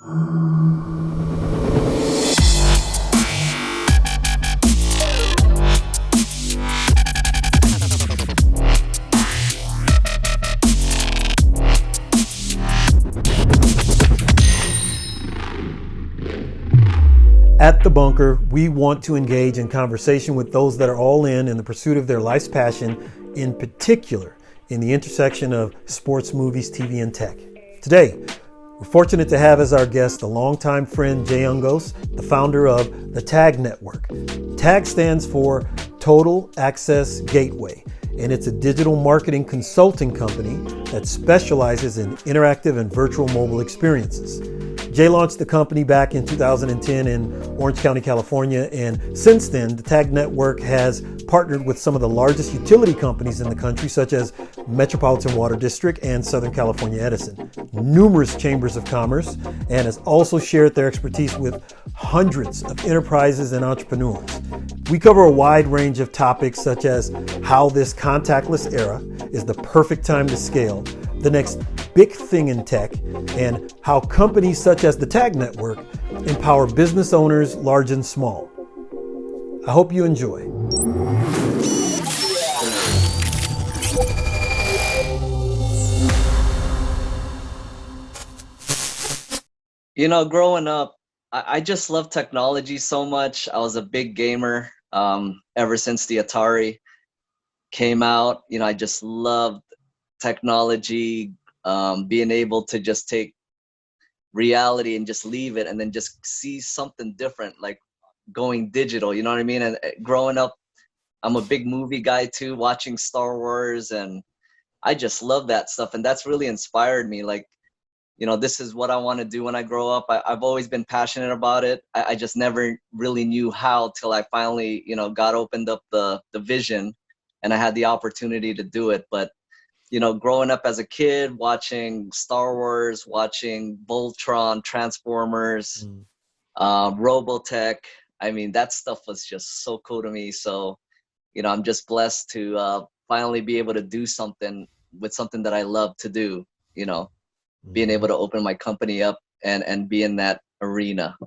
At The Bunker, we want to engage in conversation with those that are all in the pursuit of their life's passion, in particular in the intersection of sports, movies, TV, and tech. Today, we're fortunate to have as our guest a longtime friend, Jay Ungos, the founder of the TAG Network. TAG stands for Total Access Gateway, and it's a digital marketing consulting company that specializes in interactive and virtual mobile experiences. Jay launched the company back in 2010 in Orange County, California, and since then, the TAG Network has partnered with some of the largest utility companies in the country, such as Metropolitan Water District and Southern California Edison, numerous chambers of commerce, and has also shared their expertise with hundreds of enterprises and entrepreneurs. We cover a wide range of topics, such as how this contactless era is the perfect time to scale, the next big thing in tech, and how companies such as the TAG Network empower business owners large and small. I hope you enjoy. You know, growing up, I just love technology so much. I was a big gamer ever since the Atari came out. You know, I just loved technology, being able to just take reality and just leave it and then just see something different, like going digital, you know what I mean? And growing up, I'm a big movie guy too, watching Star Wars, and I just love that stuff. And that's really inspired me. Like, you know, this is what I want to do when I grow up. I've always been passionate about it. I just never really knew how till I finally, you know, God opened up the vision and I had the opportunity to do it. But you know, growing up as a kid, watching Star Wars, watching Voltron, Transformers, Robotech. I mean, that stuff was just so cool to me. So, you know, I'm just blessed to finally be able to do something with something that I love to do, you know, being able to open my company up and be in that arena.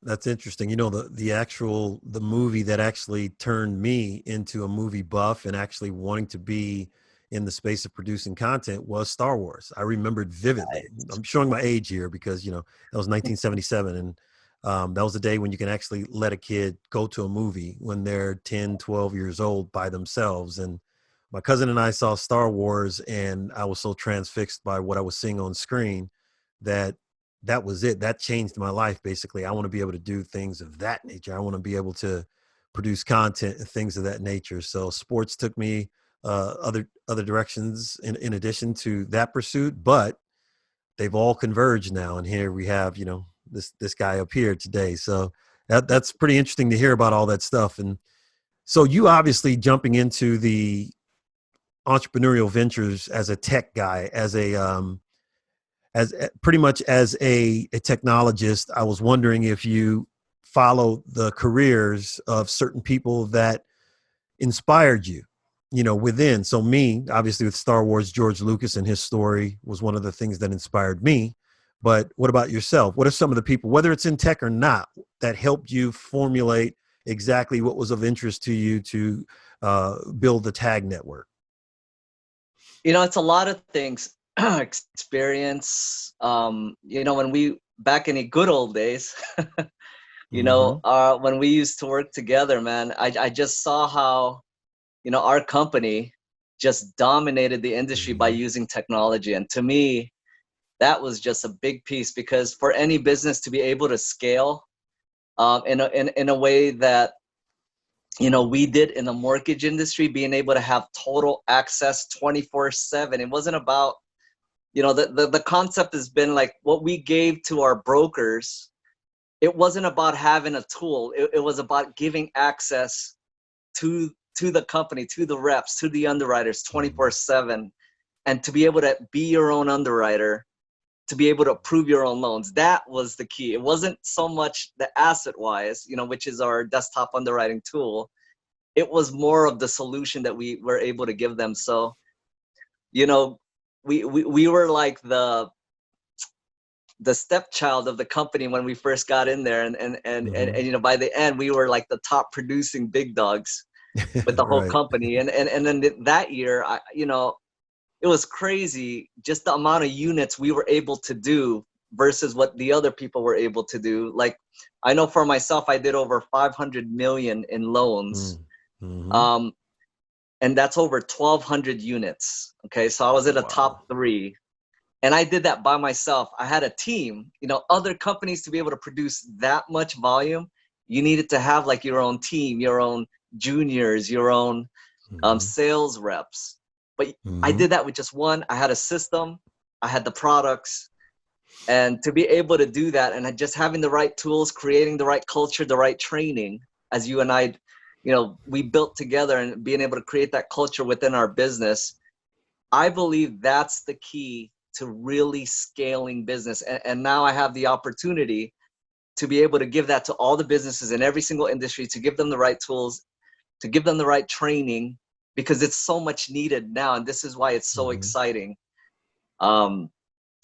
That's interesting. You know, the movie that actually turned me into a movie buff and actually wanting to be in the space of producing content was Star Wars. I remembered vividly. I'm showing my age here because, you know, that was 1977. And that was the day when you can actually let a kid go to a movie when they're 10, 12 years old by themselves. And my cousin and I saw Star Wars, and I was so transfixed by what I was seeing on screen that was it. That changed my life, basically. I want to be able to do things of that nature. I want to be able to produce content and things of that nature. So sports took me other directions in addition to that pursuit, but they've all converged now. And here we have, you know, this guy up here today. So that's pretty interesting to hear about all that stuff. And so you obviously jumping into the entrepreneurial ventures as a tech guy, as pretty much as a technologist. I was wondering if you follow the careers of certain people that inspired you, you know, within. So me, obviously with Star Wars, George Lucas and his story was one of the things that inspired me. But what about yourself? What are some of the people, whether it's in tech or not, that helped you formulate exactly what was of interest to you to build the TAG Network? You know, it's a lot of things. Experience. You know, when we back in the good old days, you know, when we used to work together, man, I just saw how, you know, our company just dominated the industry by using technology. And to me, that was just a big piece, because for any business to be able to scale in a way that, you know, we did in the mortgage industry, being able to have total access 24/7. It wasn't about, you know, the concept has been like what we gave to our brokers. It wasn't about having a tool. It was about giving access to the company, to the reps, to the underwriters 24/7, and to be able to be your own underwriter, to be able to approve your own loans. That was the key. It wasn't so much the asset wise, you know, which is our desktop underwriting tool. It was more of the solution that we were able to give them. So, you know, we were like the the stepchild of the company when we first got in there, and you know, by the end we were like the top producing big dogs with the whole Right. company. And then that year, you know, it was crazy just the amount of units we were able to do versus what the other people were able to do. Like, I know for myself, I did over 500 million in loans. Mm-hmm. And that's over 1,200 units. Okay, so I was in the top Wow. 3, and I did that by myself. I had a team. You know, other companies, to be able to produce that much volume, you needed to have like your own team, your own juniors, your own Mm-hmm. sales reps. But I Mm-hmm. did that with just one. I had a system, I had the products, and to be able to do that, and just having the right tools, creating the right culture, the right training, as you and I, you know, we built together, and being able to create that culture within our business, I believe that's the key to really scaling business. And now I have the opportunity to be able to give that to all the businesses in every single industry, to give them the right tools, to give them the right training, because it's so much needed now. And this is why it's so Mm-hmm. exciting. Um,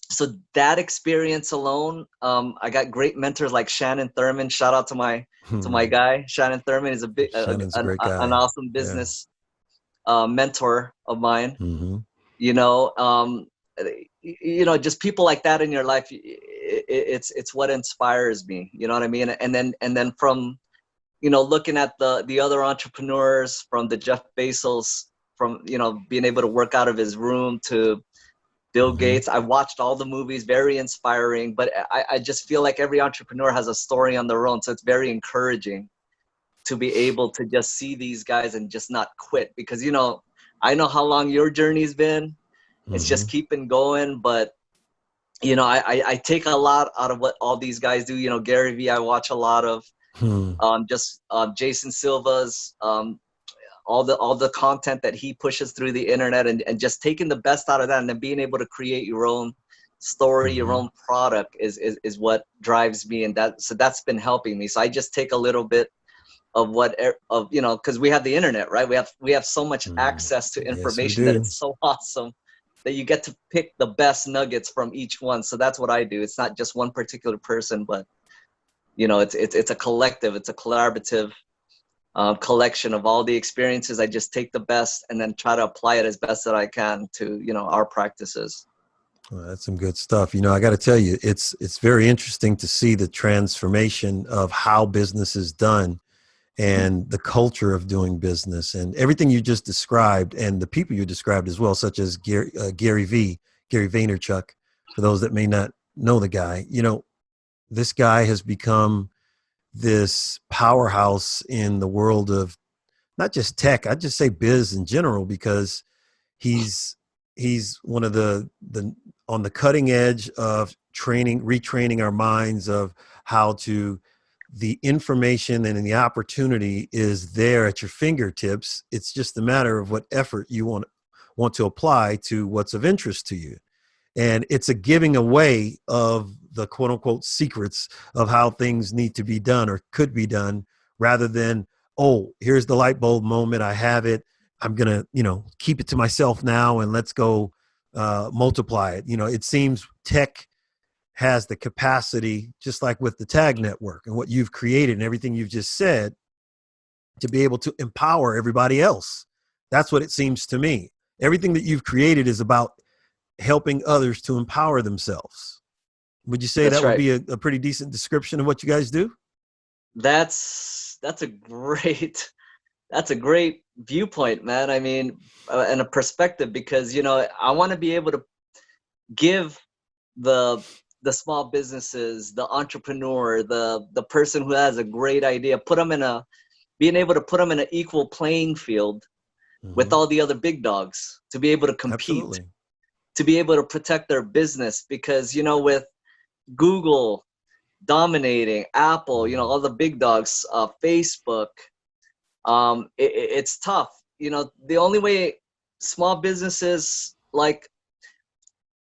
so that experience alone, I got great mentors like Shannon Thurman. Shout out to my guy. Shannon Thurman is a big, Shannon's a great an guy. awesome Yeah. business mentor of mine. Mm-hmm. You know, you know, just people like that in your life. It's what inspires me. You know what I mean? And then from, you know, looking at the other entrepreneurs, from the Jeff Bezos, from, you know, being able to work out of his room, to Bill Mm-hmm. Gates. I watched all the movies, very inspiring, but I just feel like every entrepreneur has a story on their own. So it's very encouraging to be able to just see these guys and just not quit, because, you know, I know how long your journey's been. It's Mm-hmm. just keeping going. But, you know, I take a lot out of what all these guys do. You know, Gary Vee, I watch a lot of, Hmm. just Jason Silva's, all the content that he pushes through the internet, and just taking the best out of that, and then being able to create your own story, your Mm-hmm. own product is what drives me. And that's been helping me. So I just take a little bit of you know, because we have the internet, right? We have so much Mm. access to Yes, we information that do. it's so awesome that you get to pick the best nuggets from each one. So that's what I do. It's not just one particular person, but, you know, it's a collective, it's a collaborative collection of all the experiences. I just take the best and then try to apply it as best that I can to, you know, our practices. Well, that's some good stuff. You know, I got to tell you, it's very interesting to see the transformation of how business is done and the culture of doing business and everything you just described and the people you described as well, such as Gary Vaynerchuk, for those that may not know the guy. You know, this guy has become this powerhouse in the world of not just tech, I'd just say biz in general, because he's one of the on the cutting edge of retraining our minds of how to, the information and the opportunity is there at your fingertips. It's just a matter of what effort you want to apply to what's of interest to you. And it's a giving away of the quote unquote secrets of how things need to be done or could be done, rather than, oh, here's the light bulb moment, I have it, I'm gonna, you know, keep it to myself now and let's go multiply it. You know, it seems tech has the capacity, just like with the tag network and what you've created and everything you've just said, to be able to empower everybody else. That's what it seems to me. Everything that you've created is about helping others to empower themselves. Would you say That's that would right. be a pretty decent description of what you guys do? That's a great that's a great viewpoint, man. I mean, and a perspective, because, you know, I want to be able to give the small businesses, the entrepreneur, the person who has a great idea, put them in a being able to put them in an equal playing field with Mm-hmm. all the other big dogs, to be able to compete, Absolutely. to be able to protect their business. Because, you know, with Google dominating, Apple, you know, Mm-hmm. all the big dogs, Facebook, it's tough. You know, the only way small businesses like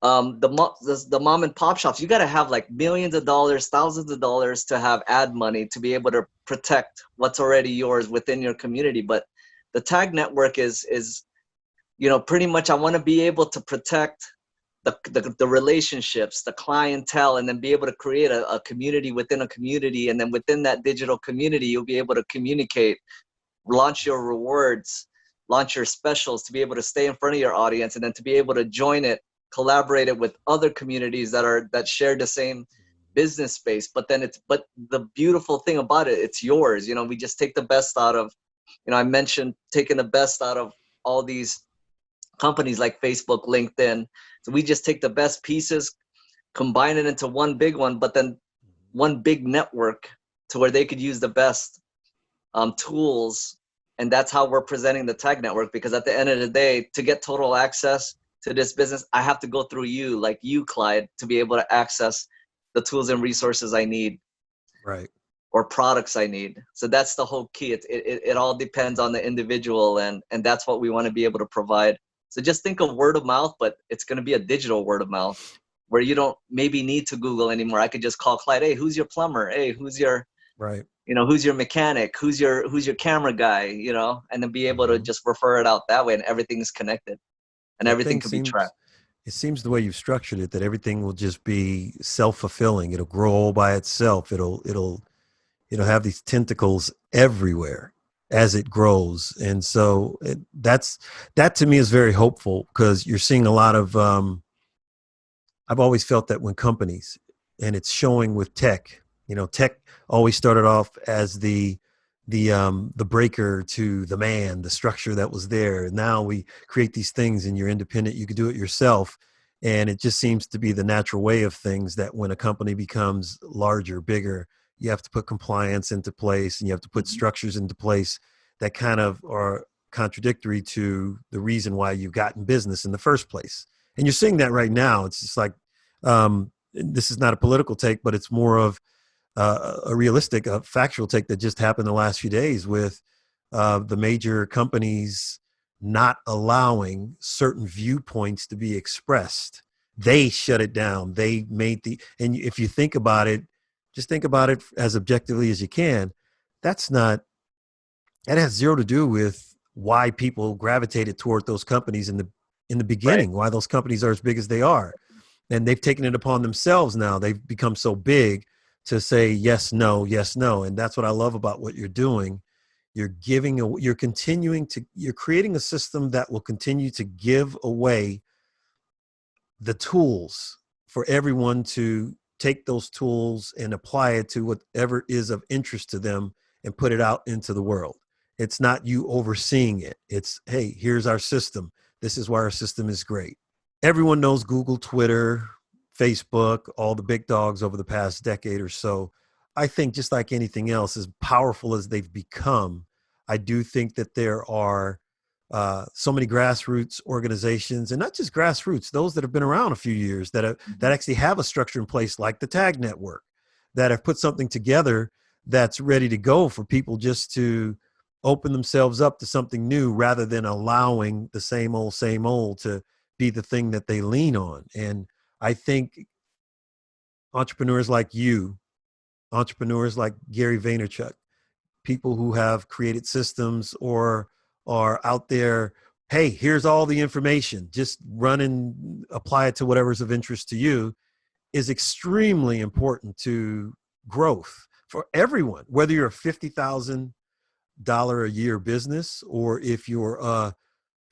the mom and pop shops, you got to have like millions of dollars, thousands of dollars to have ad money to be able to protect what's already yours within your community. But the tag network is, you know, pretty much, I want to be able to protect the relationships, the clientele, and then be able to create a community within a community. And then within that digital community, you'll be able to communicate, launch your rewards, launch your specials, to be able to stay in front of your audience, and then to be able to join it, collaborate it with other communities that share the same business space. But the beautiful thing about it, it's yours. We just take the best out of, I mentioned taking the best out of all these companies like Facebook, LinkedIn. So we just take the best pieces, combine it into one big one, but then one big network to where they could use the best tools. And that's how we're presenting the tag network, because at the end of the day, to get total access to this business, I have to go through you, like you, Clyde, to be able to access the tools and resources I need. Right. Or products I need. So that's the whole key. It all depends on the individual, and that's what we want to be able to provide. So just think of word of mouth, but it's going to be a digital word of mouth where you don't maybe need to Google anymore. I could just call Clyde, hey, who's your plumber? Hey, who's your, Right. who's your mechanic? Who's your camera guy? And then be able to just refer it out that way, and everything's connected and everything can be tracked. It seems the way you've structured it, that everything will just be self-fulfilling. It'll grow all by itself. It'll have these tentacles everywhere as it grows. And so that to me is very hopeful, because you're seeing a lot of, I've always felt that when companies, and it's showing with tech, tech always started off as the breaker to the man, the structure that was there. And now we create these things and you're independent, you can do it yourself. And it just seems to be the natural way of things, that when a company becomes larger, bigger, you have to put compliance into place and you have to put structures into place that kind of are contradictory to the reason why you've gotten business in the first place. And you're seeing that right now. It's just like, this is not a political take, but it's more of a realistic, factual take that just happened the last few days with the major companies not allowing certain viewpoints to be expressed. They shut it down. They made and if you think about it, just think about it as objectively as you can. That has zero to do with why people gravitated toward those companies in the beginning, right? Why those companies are as big as they are. And they've taken it upon themselves now. They've become so big to say yes, no, yes, no. And that's what I love about what you're doing. You're creating a system that will continue to give away the tools for everyone to take those tools and apply it to whatever is of interest to them and put it out into the world. It's not you overseeing it. It's, hey, here's our system. This is why our system is great. Everyone knows Google, Twitter, Facebook, all the big dogs over the past decade or so. I think just like anything else, as powerful as they've become, I do think that there are so many grassroots organizations, and not just grassroots, those that have been around a few years that actually have a structure in place, like the Tag Network, that have put something together that's ready to go for people just to open themselves up to something new, rather than allowing the same old to be the thing that they lean on. And I think entrepreneurs like you, entrepreneurs like Gary Vaynerchuk, people who have created systems or are out there, hey, here's all the information, just run and apply it to whatever's of interest to you, is extremely important to growth for everyone, whether you're a $50,000 a year business or if you're a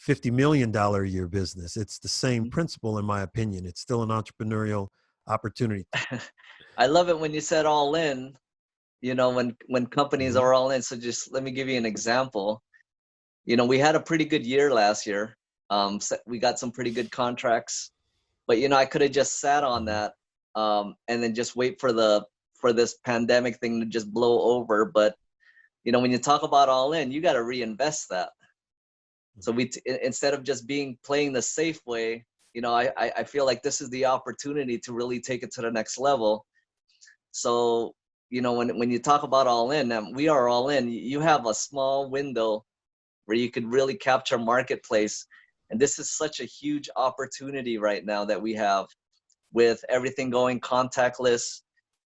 $50 million a year business. It's the same principle, in my opinion. It's still an entrepreneurial opportunity. I love it when you said all in, when companies are all in. So just let me give you an example. We had a pretty good year last year. We got some pretty good contracts, but I could have just sat on that and then just wait for this pandemic thing to just blow over. But when you talk about all in, you got to reinvest that. So instead of just playing the safe way, I feel like this is the opportunity to really take it to the next level. So, when you talk about all in, we are all in. You have a small window where you could really capture marketplace. And this is such a huge opportunity right now that we have, with everything going contactless,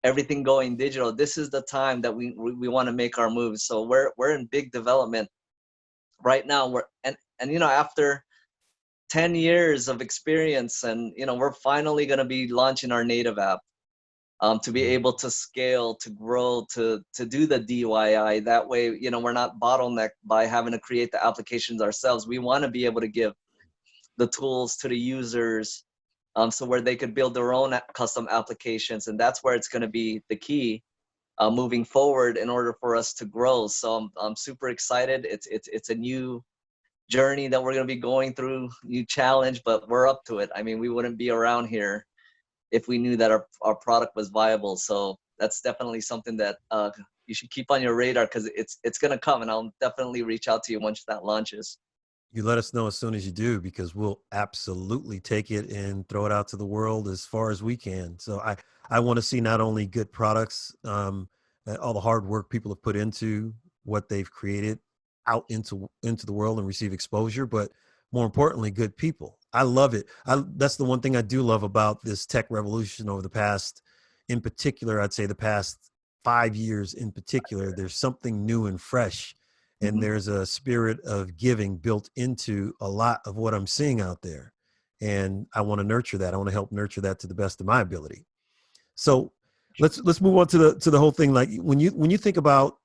everything going digital. This is the time that we want to make our moves. So we're in big development right now. After 10 years of experience, and we're finally going to be launching our native app, to be able to scale, to grow, to do the DIY. That way, we're not bottlenecked by having to create the applications ourselves. We want to be able to give the tools to the users, so where they could build their own custom applications. And that's where it's going to be the key, moving forward, in order for us to grow. So I'm super excited. It's a new journey that we're going to be going through, new challenge, but we're up to it. I mean, we wouldn't be around here if we knew that our product was viable. So that's definitely something that you should keep on your radar, because it's going to come, and I'll definitely reach out to you once that launches. You let us know as soon as you do, because we'll absolutely take it and throw it out to the world as far as we can. So I want to see not only good products, all the hard work people have put into what they've created out into the world and receive exposure, but more importantly, good people. I love it. That's the one thing I do love about this tech revolution over the past, in particular, I'd say the past 5 years in particular. There's something new and fresh, and there's a spirit of giving built into a lot of what I'm seeing out there. And I want to nurture that. I want to help nurture that to the best of my ability. So let's move on to the whole thing. Like when you think about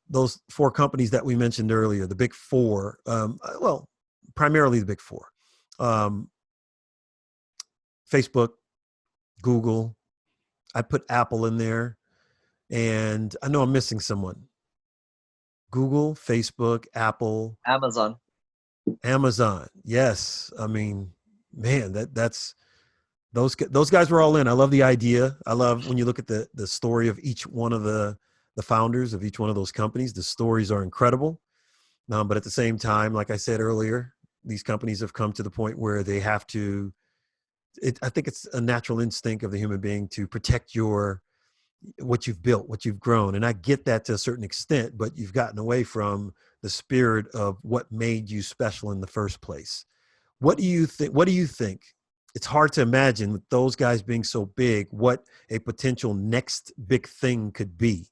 those four companies that we mentioned earlier, the big four, well, primarily the big four, Facebook, Google, I put Apple in there, and I know I'm missing someone. Google, Facebook, Apple, Amazon. Yes. I mean, man, that's those guys were all in. I love the idea. I love when you look at the story of each one of the founders of each one of those companies. The stories are incredible. But at the same time, like I said earlier, these companies have come to the point where they have to, I think it's a natural instinct of the human being to protect what you've built, what you've grown. And I get that to a certain extent, but you've gotten away from the spirit of what made you special in the first place. What do you think? It's hard to imagine with those guys being so big, what a potential next big thing could be.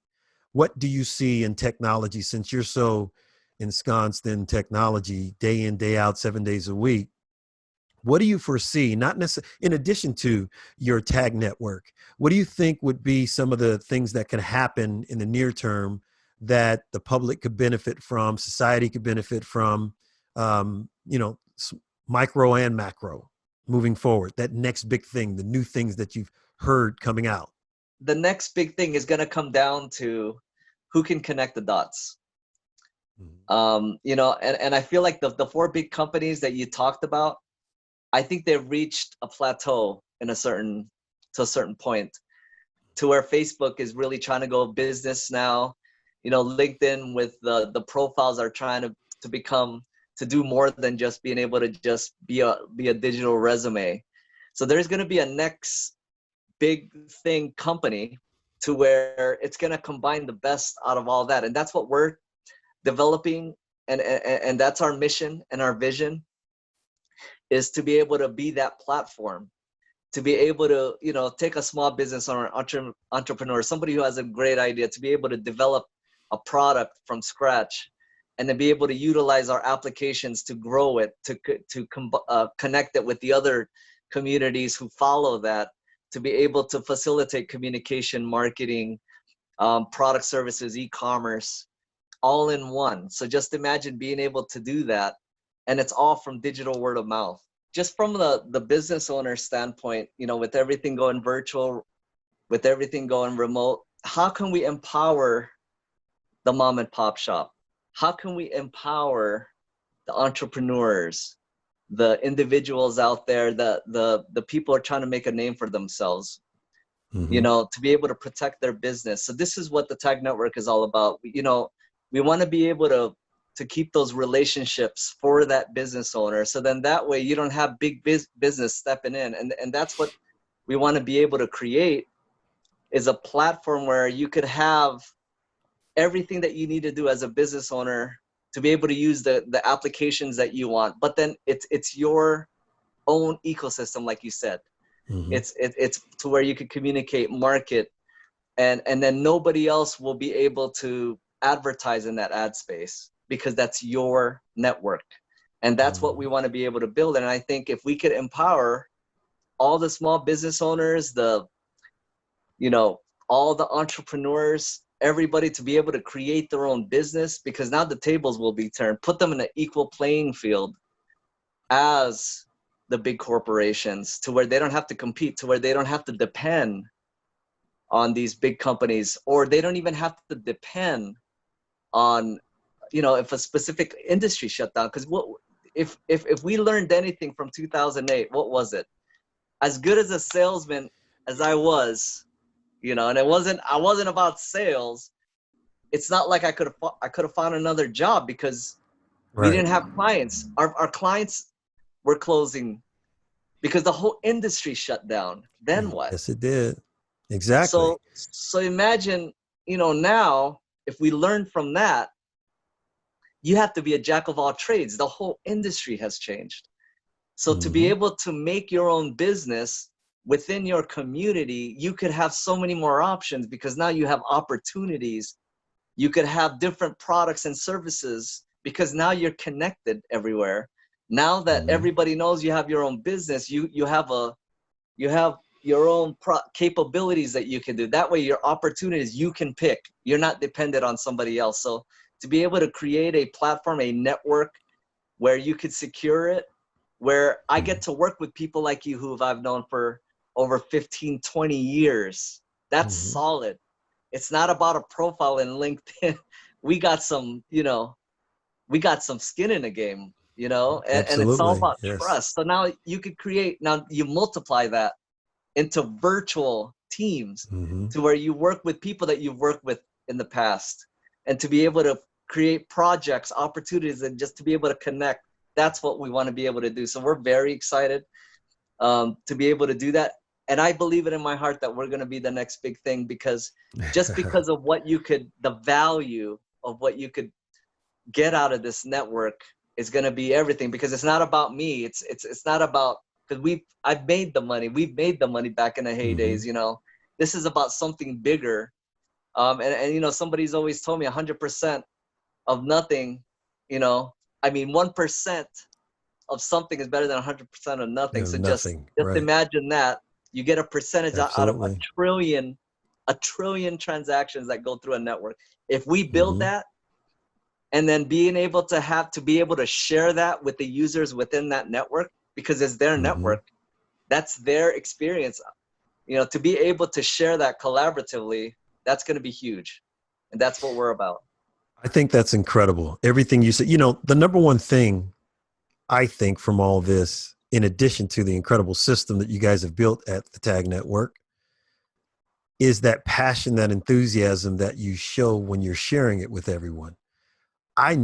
What do you see in technology, since you're so ensconced in technology day in, day out, 7 days a week? What do you foresee, not necessarily in addition to your tag network, what do you think would be some of the things that could happen in the near term that the public could benefit from, society could benefit from, micro and macro moving forward? That next big thing, the new things that you've heard coming out. The next big thing is going to come down to who can connect the dots. And I feel like the four big companies that you talked about, I think they've reached a plateau to a certain point, to where Facebook is really trying to go business now. LinkedIn with the profiles are trying to do more than just being able to just be a digital resume. So there's going to be a next big thing company to where it's going to combine the best out of all that. And that's what we're developing. And that's our mission and our vision, is to be able to be that platform, to be able to, take a small business or an entrepreneur, somebody who has a great idea, to be able to develop a product from scratch, and to be able to utilize our applications to grow it, to connect it with the other communities who follow that, to be able to facilitate communication, marketing, product services, e-commerce, all in one. So just imagine being able to do that. And it's all from digital word of mouth. Just from the business owner standpoint, with everything going virtual, with everything going remote, how can we empower the mom and pop shop? How can we empower the entrepreneurs, the individuals out there, the people are trying to make a name for themselves, to be able to protect their business? So this is what the Tag Network is all about. We want to be able to keep those relationships for that business owner. So then that way you don't have big business stepping in. And that's what we want to be able to create, is a platform where you could have everything that you need to do as a business owner to be able to use the applications that you want. But then it's your own ecosystem, like you said. It's to where you can communicate, market, and then nobody else will be able to advertise in that ad space, because that's your network. And that's what we Mhm. want to be able to build. And I think if we could empower all the small business owners, you know, all the entrepreneurs, everybody to be able to create their own business, because now the tables will be turned, put them in an equal playing field as the big corporations, to where they don't have to compete, to where they don't have to depend on these big companies, or they don't even have to depend on, you know, if a specific industry shut down. Because what if we learned anything from 2008, what was it? As good as a salesman as I was, you know, and I wasn't about sales. It's not like I could have found another job, because we Right. didn't have clients. Our clients were closing because the whole industry shut down. Then what? Yes, it did. Exactly. So imagine, you know, now if we learn from that, you have to be a jack of all trades. The whole industry has changed. So to be Hmm. able to make your own business within your community, you could have so many more options, because now you have opportunities. You could have different products and services, because now you're connected everywhere. Now that Hmm. everybody knows you have your own business, you have your own capabilities that you can do. That way, your opportunities you can pick. You're not dependent on somebody else. So to be able to create a platform, a network where you could secure it, where I get to work with people like you who I've known for over 15, 20 years. That's Hmm. solid. It's not about a profile in LinkedIn. We got some, you know, we got some skin in the game, you know, and it's all Absolutely. about Yes. trust. So now you could create, now you multiply that into virtual teams, Hmm. to where you work with people that you've worked with in the past, and to be able to create projects, opportunities, and just to be able to connect. That's what we want to be able to do. So we're very excited to be able to do that. And I believe it in my heart that we're going to be the next big thing, because just because of what you could, the value of what you could get out of this network is going to be everything. Because it's not about me. It's not about, because I've made the money. We've made the money back in the Hmm. heydays. You know, this is about something bigger. And you know, somebody's always told me 100% of nothing. You know, I mean, 1% of something is better than 100% of nothing. No, So nothing. just Right. imagine that you get a percentage out of Absolutely. a trillion transactions that go through a network. If we build Hmm. that, and then being able to be able to share that with the users within that network, because it's their Hmm. network, that's their experience. You know, to be able to share that collaboratively, that's going to be huge, and that's what we're about. I think that's incredible. Everything you said, you know, the number one thing I think from all this, in addition to the incredible system that you guys have built at the Tag Network, is that passion, that enthusiasm that you show when you're sharing it with everyone. I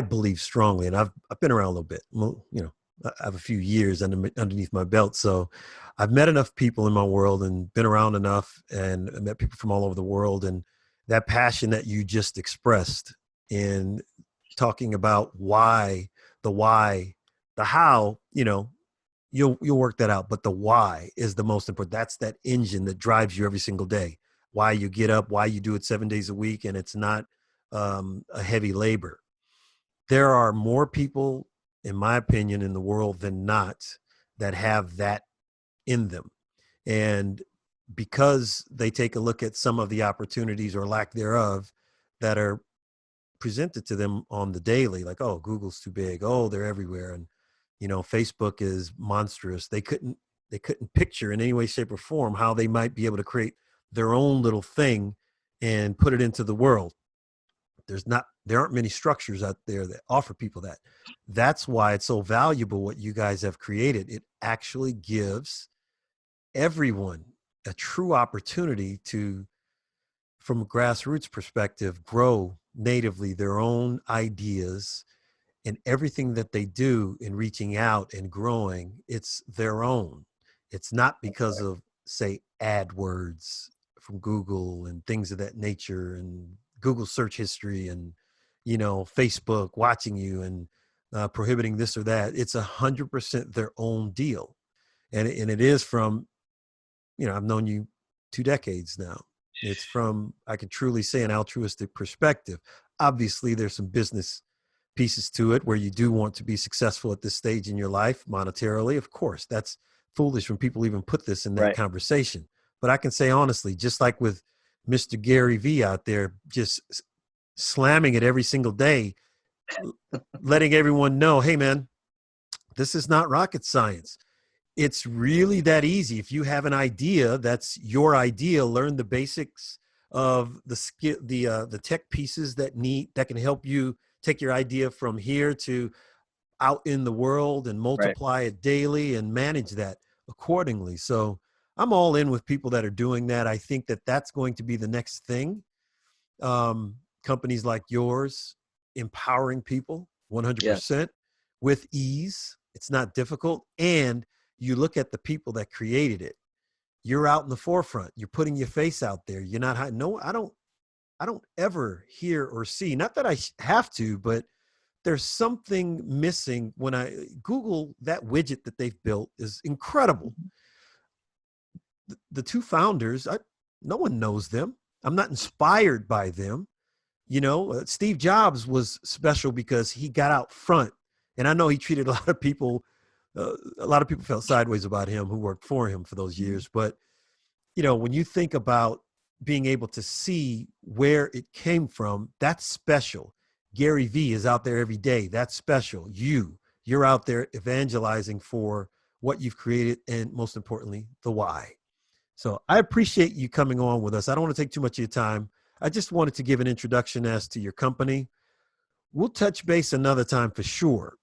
believe strongly, and I've been around a little bit, you know, I have a few years underneath my belt. So I've met enough people in my world and been around enough and met people from all over the world. And that passion that you just expressed in talking about why, the how, you know, you'll work that out. But the why is the most important. That's that engine that drives you every single day. Why you get up, why you do it 7 days a week, and it's not a heavy labor. There are more people, in my opinion, in the world than not that have that in them. And because they take a look at some of the opportunities or lack thereof that are presented to them on the daily, like, oh, Google's too big, oh, they're everywhere, and you know, Facebook is monstrous. They couldn't picture in any way, shape, or form how they might be able to create their own little thing and put it into the world. There aren't many structures out there that offer people that. That's why it's so valuable what you guys have created. It actually gives everyone a true opportunity to, from a grassroots perspective, grow natively their own ideas, and everything that they do in reaching out and growing, it's their own. It's not because of, say, AdWords from Google and things of that nature, and Google search history, and you know, Facebook watching you and prohibiting this or that. It's 100% their own deal, and it is from, you know, I've known you 2 decades now. It's from, I can truly say, an altruistic perspective. Obviously, there's some business pieces to it where you do want to be successful at this stage in your life monetarily. Of course, that's foolish when people even put this in that Right. conversation. But I can say honestly, just like with Mr. Gary V out there, just slamming it every single day, letting everyone know, hey man, this is not rocket science. It's really that easy. If you have an idea, that's your idea. Learn the basics of the skill, the tech pieces that can help you take your idea from here to out in the world and Right. multiply it daily and manage that accordingly. So I'm all in with people that are doing that. I think that that's going to be the next thing. Companies like yours empowering people Yes. 100% with ease. It's not difficult. And you look at the people that created it. You're out in the forefront. You're putting your face out there. You're not hiding. No, I don't ever hear or see, not that I have to, but there's something missing when I Google that widget that they've built is incredible. Mhm. The two founders, no one knows them. I'm not inspired by them. Steve Jobs was special because he got out front, and I know he treated a lot of people. A lot of people felt sideways about him who worked for him for those Mhm. years. But when you think about being able to see where it came from, that's special. Gary V is out there every day. That's special. You're out there evangelizing for what you've created, and most importantly, the why. So I appreciate you coming on with us. I don't want to take too much of your time. I just wanted to give an introduction as to your company. We'll touch base another time for sure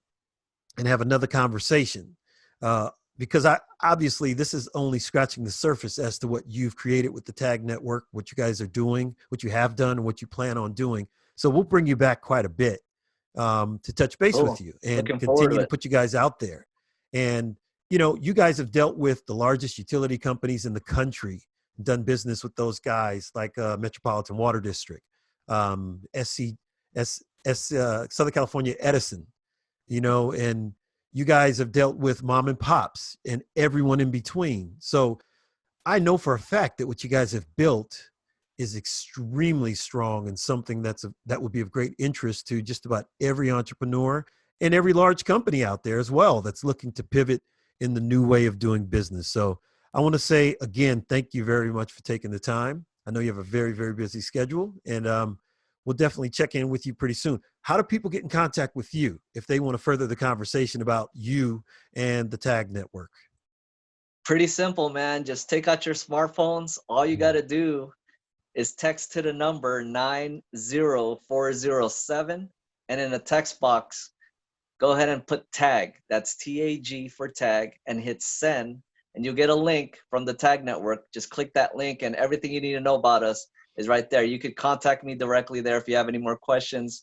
and have another conversation uh, because I obviously this is only scratching the surface as to what you've created with the Tag Network, what you guys are doing, what you have done, and what you plan on doing. So we'll bring you back quite a bit to touch base with Cool. you and Looking forward continue to to it. put you guys out there. And you guys have dealt with the largest utility companies in the country, done business with those guys like Metropolitan Water District, SC, Southern California Edison, and you guys have dealt with mom and pops and everyone in between. So I know for a fact that what you guys have built is extremely strong and something that would be of great interest to just about every entrepreneur and every large company out there as well that's looking to pivot in the new way of doing business. So I want to say again, thank you very much for taking the time. I know you have a very, very busy schedule, and we'll definitely check in with you pretty soon. How do people get in contact with you if they want to further the conversation about you and the Tag Network? Pretty simple, man. Just take out your smartphones. All you got to do is text to the number 90407, and in the text box, go ahead and put tag. That's TAG for tag, and hit send. And you'll get a link from the Tag Network. Just click that link, and everything you need to know about us is right there. You could contact me directly there if you have any more questions.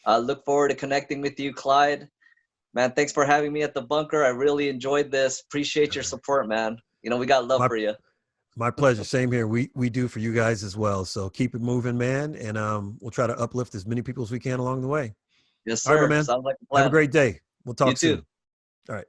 Look forward to connecting with you, Clyde. Man, thanks for having me at the bunker. I really enjoyed this. Appreciate your support, man. We got love My for you. My pleasure. Same here. We do for you guys as well. So keep it moving, man. And we'll try to uplift as many people as we can along the way. Yes, All right, my sir. man. Sounds like a Have a plan. great day. We'll You talk too. soon. All right.